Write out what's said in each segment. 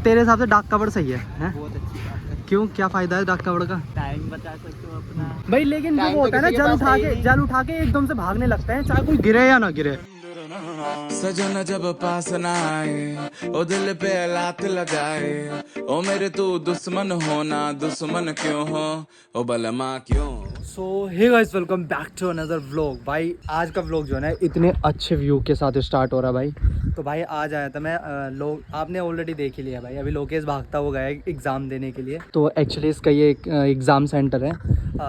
तेरे हिसाब से डाक कावड़ सही है? बहुत अच्छी बात है। क्यों, क्या फायदा है डाक कावड़ का? टाइम बचा सकते हो अपना भाई लेकिन जो वो होता है ना, जल उठा के एकदम से भागने लगते हैं, चाहे कोई गिरे या ना गिरे। सजना जब पास ना आए, ओ दिल पे लात लगाए, ओ मेरे तू दुश्मन होना, दुश्मन क्यों हो, ओ बलमा क्यों। So hey guys, welcome back to another vlog. भाई आज का व्लॉग जो है ना, इतने अच्छे व्यू के साथ स्टार्ट हो रहा है भाई। तो भाई आज आया था मैं, लोग आपने ऑलरेडी देख ही लिया भाई। अभी लोकेश भागता हुआ गया है एग्ज़ाम देने के लिए। तो एक्चुअली इसका ये एग्ज़ाम सेंटर है,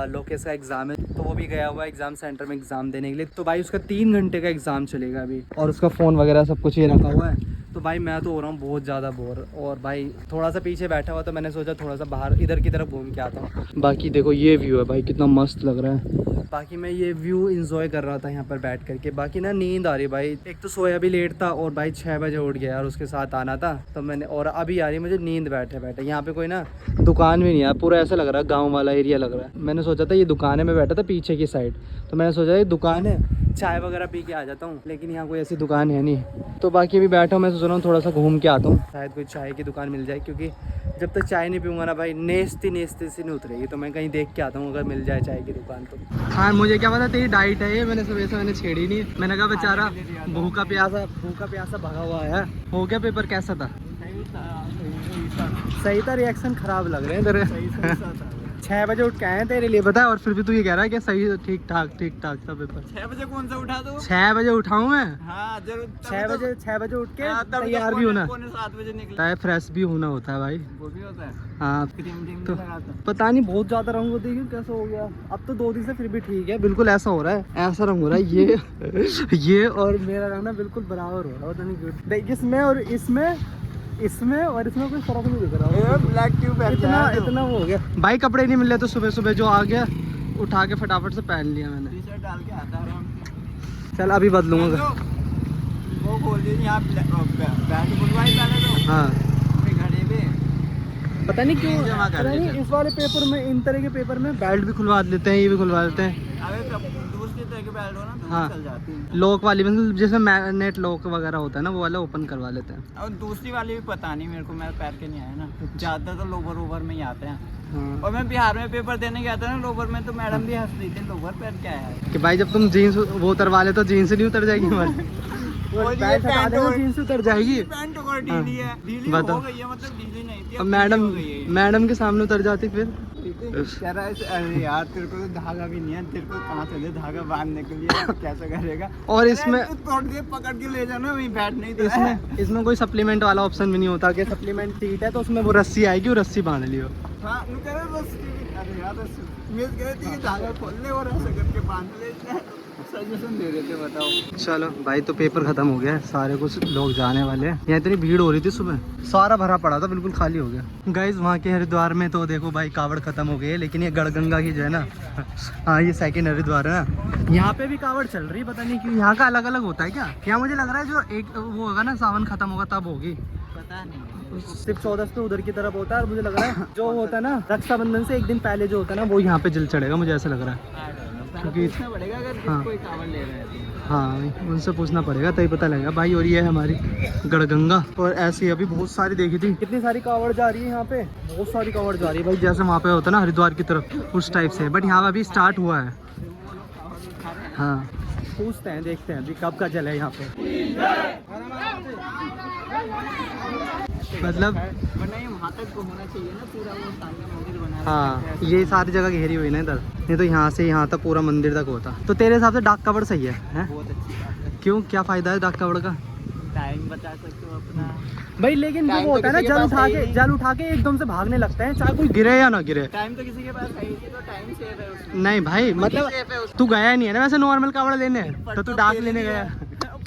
लोकेश का एग्ज़ाम है, तो वो भी गया हुआ है एग्ज़ाम सेंटर में एग्ज़ाम देने के लिए। तो भाई उसका 3 घंटे का एग्ज़ाम चलेगा अभी, और उसका फ़ोन वगैरह सब कुछ ये रखा हुआ है। तो भाई मैं तो हो रहा हूँ बहुत ज़्यादा बोर, और भाई थोड़ा सा पीछे बैठा हुआ, तो मैंने सोचा थोड़ा सा बाहर इधर की तरफ घूम के आता हूँ। बाकी देखो ये व्यू है भाई, कितना मस्त लग रहा है। बाकी मैं ये व्यू एंजॉय कर रहा था यहाँ पर बैठ करके। बाकी ना नींद आ रही भाई, एक तो सोया भी लेट था, और भाई 6 बजे उठ गया और उसके साथ आना था, तो मैंने, और अभी आ रही मुझे नींद बैठे बैठे। यहाँ पे कोई ना दुकान भी नहीं है, पूरा ऐसा लग रहा है गाँव वाला एरिया लग रहा है। मैंने सोचा था ये दुकान है, मैं बैठा था पीछे की साइड, तो मैंने सोचा ये दुकान है, चाय वगैरह पी के आ जाता हूँ, लेकिन यहाँ कोई ऐसी दुकान है नहीं। तो बाकी अभी बैठा हूँ, मैं सोच रहा हूँ थोड़ा सा घूम के आता हूँ, शायद कोई चाय की दुकान मिल जाए, क्योंकि जब तक चाय नहीं पीऊँगा ना भाई, नेस्ती से नहीं उतरेगी। तो मैं कहीं देख के आता हूँ, अगर मिल जाए चाय की दुकान तो। हाँ, मुझे क्या पता तेरी डाइट है ये, मैंने सुबह से मैंने छेड़ी नहीं। मैंने कहा बेचारा भूखा प्यासा भगा हुआ है। हो गया पेपर, कैसा था? सही था, रिएक्शन खराब लग रहे हैं तेरे। 6 बजे उठ के आए हैं तेरे लिए, पता है, और फिर भी तू ये कह रहा है कि सही ठीक ठाक था पेपर। 6 बजे कौन सा उठा दो? 6 बजे उठाऊं मैं? हाँ जरूर। 6 बजे उठ के तैयार भी होना, 7 बजे निकले, तय फ्रेश भी होना होता है भाई। वो भी होता है। हाँ तो पता नहीं, बहुत ज्यादा रंग होती है, कैसा हो गया। अब तो 2 दिन से फिर भी ठीक है, बिल्कुल ऐसा हो रहा है, ऐसा रंग हो रहा है ये और मेरा रंग ना बिल्कुल बराबर हो रहा है, पता नहीं क्यों। देख इसमें और इसमें कोई फर्क नहीं दिख रहा। ब्लैक ट्यूब इतना वो हो गया भाई। कपड़े नहीं मिल रहे, तो सुबह सुबह जो आ गया उठा के फटाफट से पहन लिया मैंने। टी-शर्ट डाल के आता है। चल अभी बदलूंगा। वो खोल दी यहाँ बैट बुलवाई पहले तो। हाँ अपनी घड़ी पे पता नहीं क्यों, जमा कर पता नहीं इस वाले पेपर में, इन तरह के पेपर में बेल्ट भी खुलवा देते हैं, ये भी खुलवा देते हैं। अबे दूसरी तरह के बेल्ट हो ना तो हाँ। चल जाती है। लॉक वाली, मतलब जैसे मैग्नेट लॉक वगैरह होता है ना, वो वाला ओपन करवा लेते हैं। और दूसरी वाली भी पता नहीं मेरे को, मैं पैर के नहीं आया ना, ज्यादा तो लोवर में ही आते हैं। हाँ। और मैं बिहार में पेपर देने गया था ना लोवर में, तो मैडम भी हंस रही थी, लोवर पहन के आया है। कि भाई जब तुम जीन्स वो उतरवा ले तो जीन्स नहीं उतर जाएगी हमारी। और ये पैंट हटा देना, जीन्स उतर जाएगी। पैंट और ढीली है, ढीली बताओ। हो गई है, मतलब ढीली नहीं थी, अब अब मैडम ढीली हो गई है। मैडम के सामने उतर जाती फिर। कह रहा है अरे यार तेरे को तो धागा भी नहीं है, तेरे को कहाँ से दे धागा बांधने के लिए, कैसे करेगा? और इसमें अरे तू तोड़ के पकड़ के ले जाना, वहीं बैठ नहीं दे। इसमें कोई सप्लीमेंट वाला ऑप्शन भी नहीं होता कि सप्लीमेंट सीट है तो उसमें वो रस्सी आएगी, वो रस्सी बांध लियो। हाँ वो कह रहे बस, अरे यार मिस गए थे, धागा खोल ले और ऐसे करके बांध ले। सजेशन दे रहे थे, बताओ। चलो भाई, तो पेपर खत्म हो गया है, सारे कुछ लोग जाने वाले हैं। यहाँ इतनी भीड़ हो रही थी सुबह, सारा भरा पड़ा था, बिल्कुल खाली हो गया। गाइस वहाँ के हरिद्वार में तो देखो भाई कावड़ खत्म हो गई है, लेकिन ये गढ़गंगा की जो है ना, हाँ ये सेकंड हरिद्वार है ना, यहाँ पे भी कावड़ चल रही है। पता नहीं क्यों, यहाँ का अलग अलग होता है क्या? यहाँ मुझे लग रहा है जो एक वो होगा ना, सावन खत्म होगा तब होगी, पता नहीं, सिर्फ 14 पे उधर की तरफ होता है। और मुझे लग रहा है जो होता है ना रक्षाबंधन से एक दिन पहले जो होता है ना, वो यहाँ पे जल चढ़ेगा, मुझे ऐसा लग रहा है। क्योंकि पूछना पड़ेगा अगर हाँ। कोई कावड़ ले रहे हैं तो। हाँ उनसे पूछना पड़ेगा, तभी पता लगेगा भाई। और ये है हमारी गढ़गंगा, और ऐसी अभी बहुत सारी देखी थी, कितनी सारी कावड़ जा रही है यहाँ पे, बहुत सारी कावड़ जा रही है भाई, जैसे वहाँ पे होता है ना हरिद्वार की तरफ, उस टाइप से। बट यहाँ अभी स्टार्ट हुआ है। हाँ पूछते हैं, देखते हैं अभी कब का जल है यहाँ पे। मतलब वरना ये वहाँ तक को होना चाहिए ना पूरा, वो सामने मंदिर बना है। हाँ ये सारी जगह घेरी हुई ना इधर, नहीं तो यहाँ से यहाँ तक पूरा मंदिर तक होता। तो तेरे हिसाब से डाक कावड़ सही है? बहुत अच्छी बात है। क्यों, क्या फायदा है डाक कावड़ का? टाइम बचा सकते हो अपना भाई, लेकिन जो वो होता है ना, जल उठा के एकदम से भागने लगते हैं, चाहे कोई गिरे या ना गिरे। टाइम तो किसी के पास है ही नहीं, तो टाइम सेव है उसमें। नहीं भाई, मतलब तू गया नहीं है ना वैसे नॉर्मल कावड़ लेने, तो तू डाक लेने गया।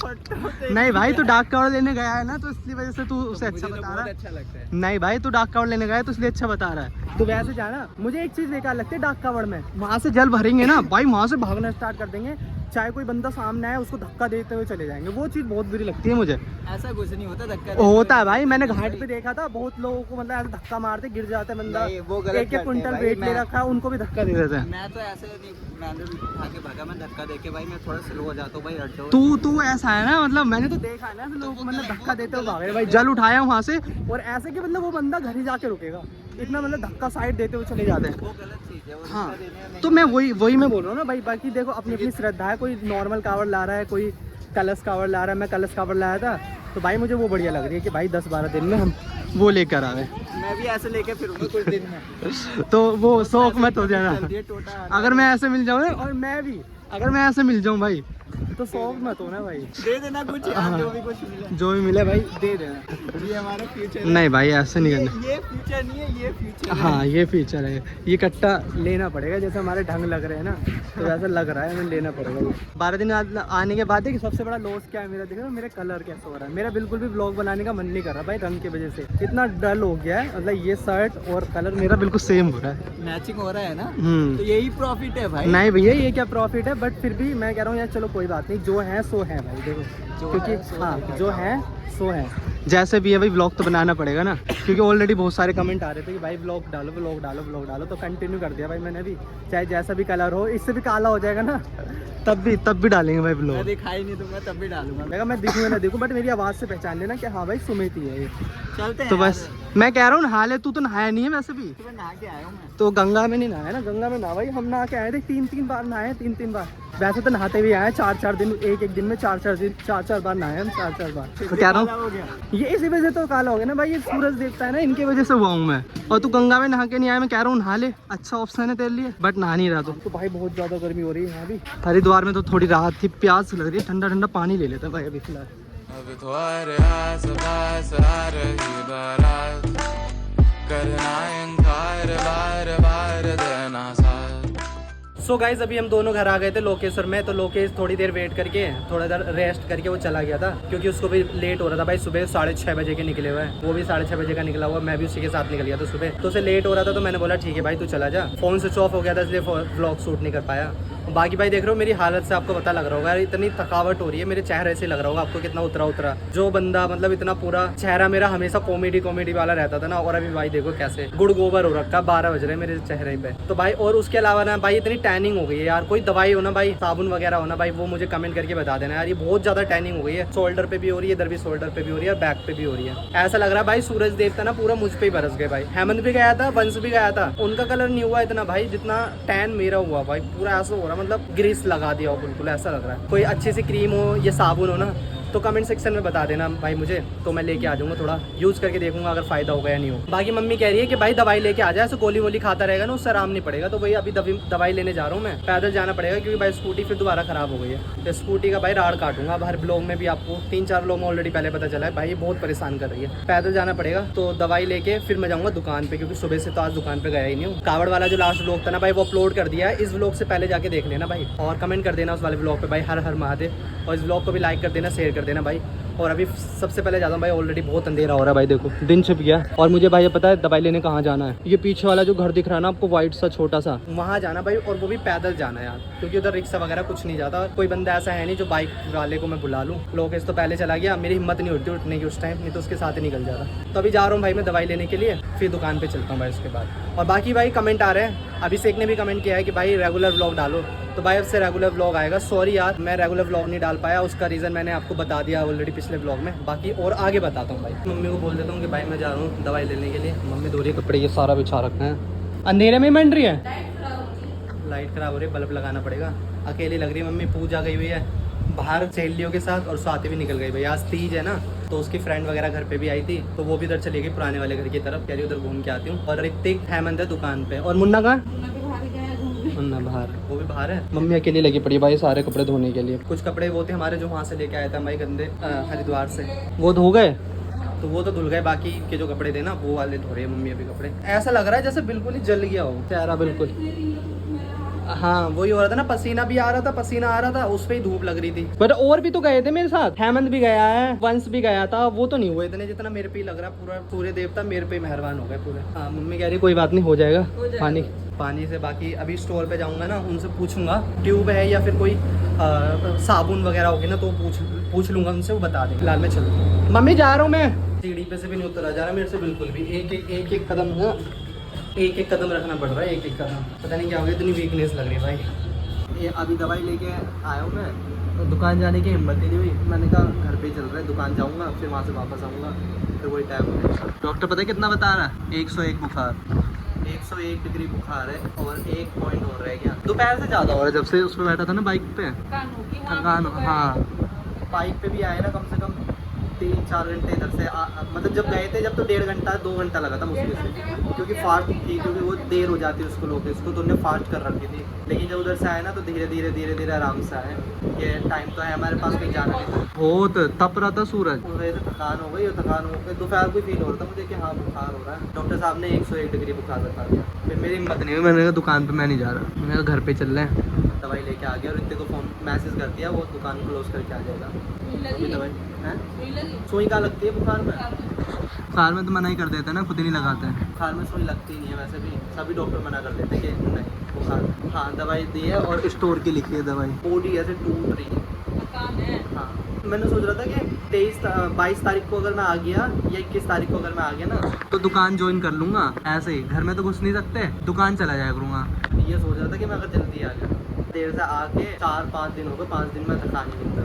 नहीं भाई, तू डाक कावड़ लेने गया है ना, तो इसलिए वजह से तू उसे अच्छा बता रहा है। अच्छा लगता है। नहीं भाई, तू डाक कावड़ लेने गया है तो इसलिए अच्छा बता रहा है। तो वैसे जाना, मुझे एक चीज बेकार लगती है डाक कावड़ में, वहाँ से जल भरेंगे ना भाई, वहाँ से भागना स्टार्ट कर देंगे, चाहे कोई बंदा सामने आए उसको धक्का देते हुए चले जाएंगे, वो चीज़ बहुत बुरी लगती है मुझे। ऐसा कुछ नहीं होता, धक्का होता है भाई, मैंने घाट पे देखा था बहुत लोगों को, मतलब ऐसे धक्का मारते गिर जाता है बंदा, वो गलत एक क्विंटल वेट ले रखा है उनको भी धक्का दे देते हैं। मैं तो ऐसे नहीं, मैंने भी आगे भागा, मैं धक्का देके भाई मैं थोड़ा स्लो हो जाता हूँ भाई, हट जाओ। तू ऐसा है ना, मतलब मैंने तो देखा है ना ऐसे लोग मतलब धक्का देते हुए भागे भाई, जल उठाया वहाँ से और ऐसे कि मतलब वो बंदा घर ही जाके रुकेगा, इतना मतलब धक्का साइड देते हुए चले जाते हैं। वो गलत चीज़ है, वो हाँ धक्का देने में तो मैं वही मैं बोल रहा हूँ ना भाई, बाकी देखो अपनी अपनी श्रद्धा है, कोई नॉर्मल कावड़ ला रहा है, कोई कलश कावड़ ला रहा है। मैं कलश कावड़ लाया था तो भाई मुझे वो बढ़िया लग रही है कि भाई 10-12 दिन में हम वो लेकर आए। मैं भी ऐसे लेके फिरूंगा कुछ दिन में। तो वो शौक मत हो जाना, जल्दी टोटा अगर मैं ऐसे मिल जाऊँ ना, और मैं भी अगर मैं ऐसे मिल जाऊँ भाई तो शौक मत हो ना भाई, दे देना कुछ यार, जो भी कुछ मिले, जो भी मिले भाई दे देना। ये हमारा फ्यूचर नहीं भाई ऐसे नहीं करना। ये फ्यूचर नहीं है, ये फ्यूचर है। हाँ ये फीचर है, ये कट्टा लेना पड़ेगा, जैसे हमारे ढंग लग रहे हैं ना तो वैसा लग रहा है, हमें लेना पड़ेगा। 12 दिन आने के बाद देखिए सबसे बड़ा लॉस क्या है मेरा, देखो मेरा कलर कैसा हो रहा है, मेरा बिल्कुल भी ब्लॉग बनाने का मन नहीं कर रहा भाई, रंग की वजह से इतना डल हो गया है, मतलब ये शर्ट और कलर मेरा बिल्कुल सेम हो रहा है, मैचिंग हो रहा है ना, तो यही प्रॉफिट है भाई। नहीं भैया ये क्या प्रॉफिट है, बट फिर भी मैं कह रहा हूँ यार चलो कोई बात नहीं, जो है सो है भाई, देखो क्योंकि हाँ जो है सो है, जैसे भी है भाई ब्लॉग तो बनाना पड़ेगा ना, क्योंकि ऑलरेडी बहुत सारे कमेंट आ रहे थे कि भाई ब्लॉग डालो ब्लॉग डालो ब्लॉग डालो, तो कंटिन्यू कर दिया भाई मैंने भी, चाहे जैसा भी कलर हो, इससे भी काला हो जाएगा ना तब भी डालेंगे भाई ब्लॉग। मैं दिखाई नहीं दूंगा तब भी डालूंगा, मैं दिखूँ ना दिखूँ, बट मेरी आवाज़ से पहचान लेना कि हाँ भाई सुमिति है ये। चलते हैं तो बस मैं कह रहा हूँ नहा ले, तू तो नहाया नहीं है वैसे भी, तो मैं नहा के आया हूँ मैं। तो गंगा में नहीं नहाया ना, गंगा में नहा भाई, हम नहा के आए थे 3 बार नहाए, 3 बार, वैसे तो नहाते भी आए 4 दिन, एक दिन में 4 बार नहाए हम, 4 बार। तो कह रहा हूँ ये इसी वजह तो काला हो गया ना भाई, ये सूरज देखता है ना, इनकी वजह से हुआ हूँ मैं, और तू गंगा में नहा के नहीं आया, मैं कह रहा हूँ नहा ले, अच्छा ऑप्शन है तेरे लिए, बट नहा नहीं रहा तो भाई बहुत ज्यादा गर्मी हो रही है यहाँ भी। हरिद्वार में तो थोड़ी राहत थी, प्यास लग रही है, ठंडा ठंडा पानी ले लेता भाई अभी फिलहाल। अब तुम्हारे आस पास आ रही बारात, करना इनकार बार बार देना साथ। सो गाइज अभी हम दोनों घर आ गए थे लोकेश्वर में, तो लोकेश थोड़ी देर वेट करके थोड़ा देर रेस्ट करके वो चला गया था, क्योंकि उसको भी लेट हो रहा था भाई, सुबह 6:30 बजे के निकले हुए हैं, वो भी 6:30 बजे का निकला हुआ, मैं भी उसी के साथ निकल गया था सुबह, तो उसे लेट हो रहा था, तो मैंने बोला ठीक है भाई तू चला जा, फोन स्विच ऑफ हो गया था इसलिए व्लॉग शूट नहीं कर पाया। बाकी भाई देख रहे हो मेरी हालत से आपको पता लग रहा होगा, इतनी थकावट हो रही है मेरे चेहरे से, लग रहा होगा आपको कितना उतरा, जो बंदा मतलब इतना पूरा चेहरा मेरा हमेशा कॉमेडी वाला रहता था ना, और अभी भाई देखो कैसे गुड़ गोबर हो रखा, 12 बज रहे मेरे चेहरे पे, तो भाई और उसके अलावा ना भाई इतनी टैनिंग हो गई है यार, कोई दवाई हो ना भाई, साबुन वगैरह हो ना भाई, वो मुझे कमेंट करके बता देना यार, ये बहुत ज्यादा टैनिंग हो गई है, शोल्डर पे भी हो रही है, इधर भी शोल्डर पे भी हो रही है, बैक पे भी हो रही है, ऐसा लग रहा है भाई सूरज देवता ना पूरा मुझ पे ही बरस गए भाई। हेमंत भी गया था, वंश भी गया था, उनका कलर नहीं हुआ इतना भाई जितना टैन मेरा हुआ भाई, पूरा ऐसा हो रहा मतलब ग्रीस लगा दिया हो, बिल्कुल ऐसा लग रहा है। कोई अच्छी सी क्रीम हो या साबुन हो ना तो कमेंट सेक्शन में बता देना भाई मुझे, तो मैं लेके आ जाऊंगा, थोड़ा यूज़ करके देखूंगा अगर फ़ायदा होगा या नहीं हो। बाकी मम्मी कह रही है कि भाई दवाई लेके आ जाए, ऐसे गोली वोली खाता रहेगा ना उससे आराम नहीं पड़ेगा, तो भाई अभी दवाई लेने जा रहा हूँ मैं, पैदल जाना पड़ेगा क्योंकि भाई स्कूटी फिर दोबारा ख़राब हो गई है, तो स्कूटी का भाई राड़ काटूंगा। अब हर ब्लॉग में भी आपको 3-4 ब्लॉग में ऑलरेडी पहले पता चला है भाई, बहुत परेशान कर रही है, पैदल जाना पड़ेगा। तो दवाई लेके फिर मैं जाऊँगा दुकान पर, क्योंकि सुबह से तो आज दुकान पर गया ही नहीं हूँ। कावड़ वाला जो लास्ट ब्लॉग था ना भाई वो अपलोड कर दिया है, इस ब्लॉग से पहले जाके देख लेना भाई, और कमेंट कर देना उस वाले ब्लॉग पर भाई, हर हर महादेव, और इस ब्लॉग को भी लाइक कर देना, शेयर कर देना भाई। और अभी सबसे पहले जाता हूँ भाई, ऑलरेडी बहुत अंधेरा हो रहा है भाई, देखो दिन छिप गया, और मुझे भाई पता है दवाई लेने कहाँ जाना है, ये पीछे वाला जो घर दिख रहा है ना आपको वाइट सा छोटा सा, वहाँ जाना भाई, और वो भी पैदल जाना है यार, क्योंकि उधर रिक्शा वगैरह कुछ नहीं जाता, कोई बंदा ऐसा है नहीं जो बाइक वाले को मैं बुला लूँ। लोकेश तो पहले चला गया, मेरी हिम्मत नहीं होती उठने की उस टाइम, नहीं तो उसके साथ ही निकल जाता। तो अभी जा रहा हूँ भाई मैं दवाई लेने के लिए, फिर दुकान पर चलता हूँ भाई उसके बाद। और बाकी भाई कमेंट आ रहे हैं, अभिषेक ने भी कमेंट किया है कि भाई रेगुलर व्लॉग डालो, तो भाई अब से रेगुलर व्लॉग आएगा। सॉरी यार मैं रेगुलर व्लॉग नहीं डाल पाया, उसका रीज़न मैंने आपको बता दिया ऑलरेडी पिछले व्लॉग में, बाकी और आगे बताता हूँ भाई। मम्मी को बोल देता हूँ कि भाई मैं जा रहा हूँ दवाई लेने के लिए, मम्मी धो रही है कपड़े, ये सारा बिछा रखा है, अंधेरे में मंड रही है, लाइट खराब हो रही है, बल्ब लगाना पड़ेगा, अकेली लग रही है मम्मी, पूजा गई हुई है बाहर सहेलियों के साथ, और स्वाति भी निकल गई भाई, आज तीज है ना, तो उसकी फ्रेंड वगैरह घर पे भी आई थी, तो वो भी इधर चली गई पुराने वाले घर की तरफ, कह रही उधर घूम के आती हूँ। और ऋतिक हेमंत है दुकान पे, और मुन्ना कहाँ, मुन्ना बाहर, वो भी बाहर है। मम्मी अकेली लगी पड़ी भाई सारे कपड़े धोने के लिए, कुछ कपड़े वो थे हमारे जो वहाँ से लेके आया था भाई गंदे हरिद्वार से, वो धो गए, तो वो तो धुल गए, बाकी के जो कपड़े थे ना वो वाले धो रहे हैं मम्मी अभी कपड़े। ऐसा लग रहा है जैसे बिल्कुल ही जल गया हो चेहरा, बिल्कुल हाँ वही हो रहा था ना, पसीना भी आ रहा था, पसीना आ रहा था, उस पे ही धूप लग रही थी। बट और भी तो गए थे मेरे साथ, हेमंत भी गया है, वंश भी गया था, वो तो नहीं हुए इतने जितना मेरे पे ही लग रहा है। पूरा सूर्य देवता मेरे पे ही मेहरबान हो गए पूरे। हाँ मम्मी कह रही कोई बात नहीं, हो जाएगा पानी से। बाकी अभी स्टोर पे जाऊंगा ना, उनसे पूछूंगा ट्यूब है या फिर कोई साबुन वगैरह होगी ना, तो पूछ लूंगा उनसे, वो बता देंगे। फिलहाल मैं चलूँ, मम्मी जा रहा हूँ मैं। सीढ़ी पे से भी नहीं उतरा जा रहा मेरे से बिल्कुल भी। एक कदम ना, एक कदम रखना पड़ रहा है, एक कदम। पता नहीं क्या हो गया, इतनी वीकनेस लग रही है भाई। ये अभी दवाई लेके आया हूँ मैं, तो दुकान जाने की हिम्मत ही नहीं हुई। मैंने कहा घर पे ही चल रहा है, दुकान जाऊँगा फिर वहाँ से वापस आऊँगा, फिर वही टाइम हो जाएगा। डॉक्टर पता है कितना बता रहा है? 101 बुखार, 101 डिग्री बुखार है और 1 पॉइंट हो रहा है क्या। दोपहर से ज़्यादा हो रहा है, जब से उस पर बैठा था ना बाइक पे, थकान। हाँ बाइक पे भी आए ना, कम से कम 3-4 घंटे इधर से मतलब जब गए थे जब तो 1.5 घंटा 2 घंटा लगा था मुश्किल से, क्योंकि फास्ट थी, क्योंकि वो देर हो जाती है उसको लोग, इसको तो उन्होंने फास्ट कर रखी थी। लेकिन जब उधर से आए ना तो धीरे धीरे आराम से आए। ये टाइम तो है हमारे पास, कहीं जाना नहीं था। बहुत तप रहा था सूरज, उस वजह से थकान हो गई, और थकान हो गई दोपहर को फील हो रहा था मुझे कि हाँ बुखार हो रहा है। डॉक्टर साहब ने 101 डिग्री बुखार बता दिया। फिर मेरी हिम्मत नहीं हुई, मैंने कहा दुकान पर मैं नहीं जा रहा, मैंने कहा घर पर चल रहे हैं। दवाई लेके आ गया और इतने को फ़ोन मैसेज कर दिया, वो दुकान क्लोज करके आ जाएगा। दवाई है सुई कहाँ लगती है बुखार में? बुखार में तो मना ही कर देते हैं ना, खुद ही नहीं लगाते हैं। बुखार में सुई लगती नहीं है, वैसे भी सभी डॉक्टर मना कर देते हैं कि नहीं बुखार। हाँ दवाई दी है और स्टोर की लिखी है दवाई, बॉडी ऐसे टूट रही है। हाँ मैंने सोच रहा था कि 22 तारीख को अगर मैं आ गया या 21 तारीख को अगर मैं आ गया ना, तो दुकान ज्वाइन कर लूँगा। ऐसे ही घर में तो घुस नहीं सकते, दुकान चला जाया करूँगा। ये सोच रहा था कि मैं अगर जल्दी आ गया, देर से आके 4-5 दिन हो गए, 5 दिन में थकान नहीं मिलता।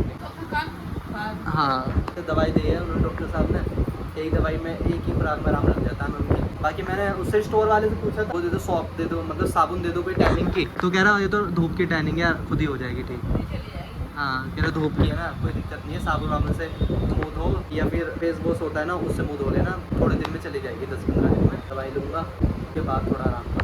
हाँ तो दवाई दी है उन्होंने डॉक्टर साहब ने, एक दवाई में एक ही खुराक में आराम लग जाता है मम्मी। बाकी मैंने उससे स्टोर वाले से पूछा, वो दे दो सॉप दे दो, मतलब साबुन दे दो कोई टैनिंग की, तो कह रहा ये तो धूप की टैनिंग है, खुद ही हो जाएगी ठीक। हाँ कह रहा धूप की है ना, कोई दिक्कत नहीं है, साबुन वाबुन से मुँह धो या फिर फेस वॉश होता है ना, उससे मुँह धो लेना, थोड़े दिन में चली जाएगी, 10-15 दिन में। दवाई लूँगा उसके बाद थोड़ा आराम